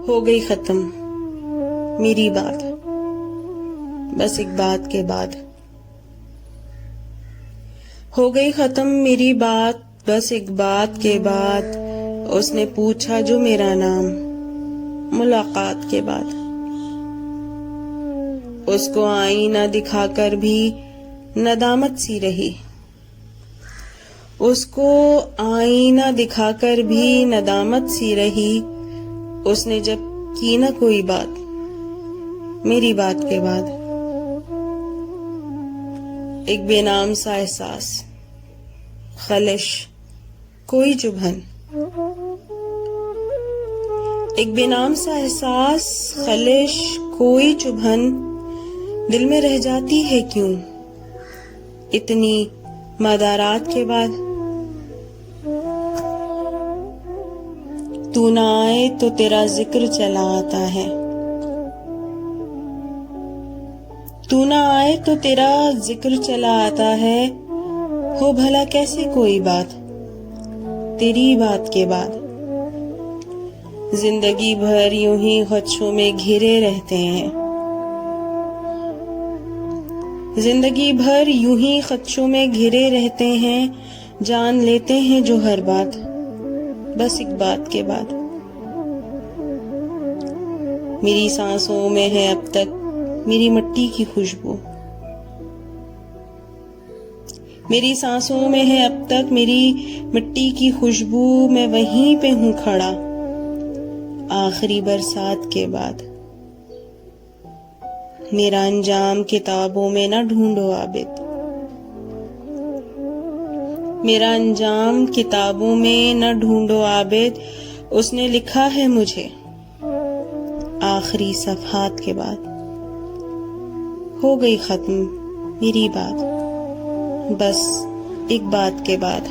ہو گئی ختم میری بات بس ایک بات کے بعد. ہو گئی ختم میری بات بس ایک بات کے بعد. اس نے پوچھا جو میرا نام ملاقات کے بعد. اس کو آئینہ دکھا کر بھی ندامت سی رہی. اس کو آئینہ دکھا کر بھی ندامت سی رہی. اس نے جب کی نہ کوئی بات میری بات کے بعد. ایک بے نام سا احساس، خلش، کوئی چبھن. ایک بے نام سا احساس، خلش، کوئی چبھن دل میں رہ جاتی ہے کیوں اتنی مدارات کے بعد. تو نہ آئے تو تیرا ذکر چلا آتا ہے. تو نہ آئے تو تیرا ذکر چلا آتا ہے. ہو بھلا کیسے کوئی بات تیری بات کے بعد. زندگی بھر یوں ہی خدشوں میں گھرے رہتے ہیں. زندگی بھر یوں ہی خدشوں میں گھرے رہتے ہیں. جان لیتے ہیں جو ہر بات بس ایک بات کے بعد. میری سانسوں میں ہے اب تک میری مٹی کی خوشبو. میری سانسوں میں ہے اب تک میری مٹی کی خوشبو. میں وہیں پہ ہوں کھڑا آخری برسات کے بعد. میرا انجام کتابوں میں نہ ڈھونڈو عابد. میرا انجام کتابوں میں نہ ڈھونڈو عابد. اس نے لکھا ہے مجھے آخری صفحات کے بعد. ہو گئی ختم میری بات بس ایک بات کے بعد.